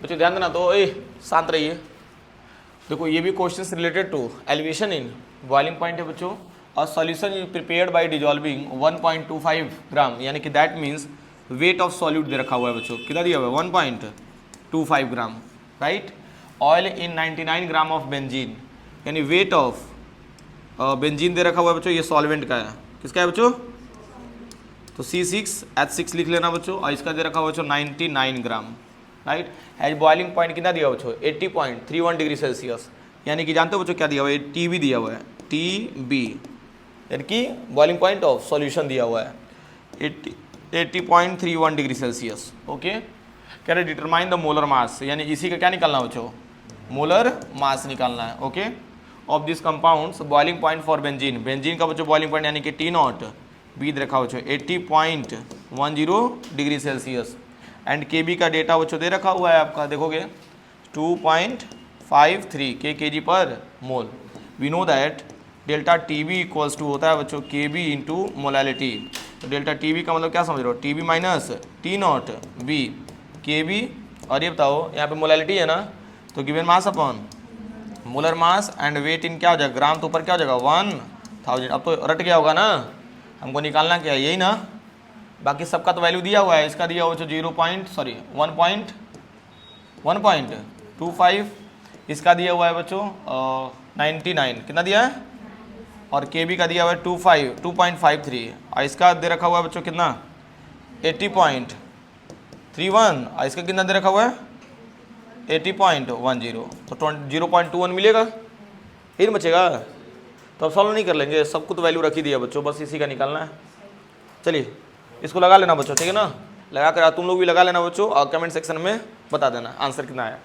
बच्चों ध्यान देना, तो ए शांत रहिए। देखो ये भी question related to elevation in boiling point है बच्चों। और solution is prepared by dissolving 1.25 gram, यानी कि that means weight of solute दे रखा हुआ है बच्चों, कितना दिया हुआ है 1.25 gram, right. Oil in 99 gram of benzene, यानी वेट ऑफ बेंजीन दे रखा हुआ है बच्चों, ये सॉल्वेंट का है, किसका है बच्चों, तो C6H6 लिख लेना बच्चों। और इसका दे रखा हुआ बच्चों 99 ग्राम, राइट। हैज बॉइलिंग पॉइंट कितना दिया हुआ बच्चों 80.31 डिग्री सेल्सियस, यानी कि जानते हो बच्चों क्या दिया हुआ है, TB दिया हुआ है, TB, यानी कि बॉइलिंग पॉइंट ऑफ सॉल्यूशन दिया हुआ है 80.31 डिग्री सेल्सियस। ओके, कह रहे डिटरमाइन द मोलर मास, यानी इसी का क्या निकालना है बच्चों, मोलर मास निकालना है। Okay, of this compounds boiling point for benzene, benzene का बच्चों बॉइलिंग पॉइंट यानी कि T0 बी रखा हो 80.10 डिग्री सेल्सियस। एंड KB का डेटा बच्चों दे रखा हुआ है आपका, देखोगे 2.53 kg पर mole. We know that delta TB equals to होता है बच्चों KB इंटू मोलैलिटी। तो डेल्टा TB का मतलब क्या समझ रहे हो, TB minus T0 B KB। और ये बताओ यहाँ पे मोलैलिटी है ना, तो given mass upon molar mass and weight in क्या हो जाएगा, ग्राम तो ऊपर क्या हो जाएगा 1000। अब तो रट गया होगा ना, हमको निकालना क्या है यही ना, बाकी सबका तो वैल्यू दिया हुआ है। इसका दिया हुआ है 1.25, इसका दिया हुआ है बच्चों 99, कितना दिया है, और KB का दिया हुआ है 2.53, और इसका दे रखा हुआ है बच्चों कितना 80.31, और इसका कितना दे रखा हुआ है 80.10, तो 0.21 मिलेगा, यही बचेगा। तो अब सॉल्व नहीं कर लेंगे, सबको तो वैल्यू रखी दी है बच्चों, बस इसी का निकालना है। चलिए इसको लगा लेना बच्चों, ठीक है ना, लगा कर तुम लोग भी लगा लेना बच्चों, और कमेंट सेक्शन में बता देना आंसर कितना आया।